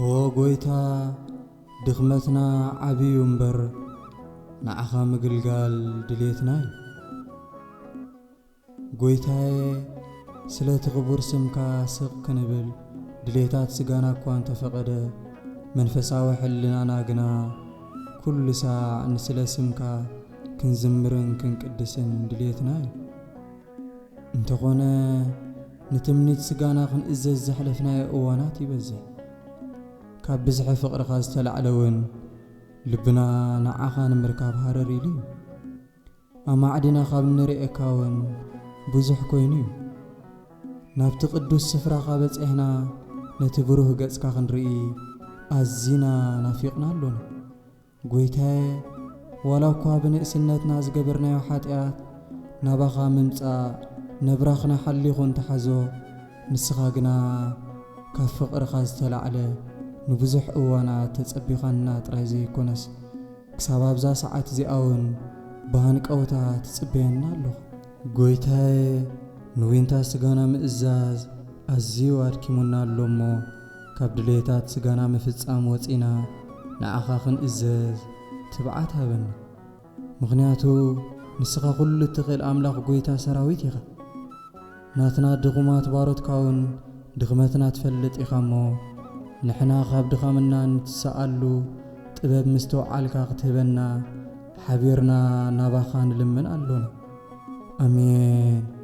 ጎይታ ድኽመትና ዓብዩ እምበር ንዓኻ ምግልጋል ድልየትና እዩ። ጎይታዬ ስለ ትኽቡር ስምካ ስቕ ክንብል ድልየታት ስጋና እኳ እንተፈቐደ መንፈሳዊ ሕልናና ግና ኩሉ ሳዕ ንስለ ስምካ ክንዝምርን ክንቅድስን ድልየትና እዩ። እንተኾነ ንትምኒት ስጋና ክንእዘዝ ዘሕለፍናዮ እዋናት ይበዝሕ። ካብ ብዝሒ ፍቕርኻ ዝተላዕለውን ልብና ንዓኻ ንምርካብ ሃረር ኢሉ እዩ። ኣማዕዲና ካብ ንሪኤካውን ብዙሕ ኮይኑ እዩ። ናብቲ ቅዱስ ስፍራኻ በፂሕና ነቲ ብሩህ ገጽካ ክንርኢ ኣዚና ናፊቕና ኣሎና። ጎይታዬ ዋላ እኳ ብንእስነትና ዝገበርናዮ ሓጢኣት ናባኻ ምምጻእ ነብራኽና ሓሊኹ እንተሓዞ ንስኻ ግና ካብ ፍቕርኻ ዝተላዕለ ንብዙሕ እዋናት ተጸቢኻና ጥራይ ዘይኮነስ ክሳብ ኣብዛ ሰዓት እዚኣውን ብሃንቀውታ ትጽበየና ኣለኹ። ጎይታዬ ንዊንታ ስጋና ምእዛዝ ኣዝዩ ኣድኪሙና ኣሎ እሞ ካብ ድልየታት ስጋና ምፍጻም ወፂና ንዓኻ ክንእዘዝ ትብዓት ሃበኒ። ምኽንያቱ ንስኻ ኩሉ እትኽእል ኣምላኽ ጎይታ ሰራዊት ኢኻ። ናትና ድኹማት ባሮትካውን ድኽመትና ትፈልጥ ኢኻ እሞ ንሕና ካብ ድኻምና ንትሰኣሉ ጥበብ ምስተውዓልካ ክትህበና ሓቢርና ናባኻ ንልምን ኣሎና። ኣሜን።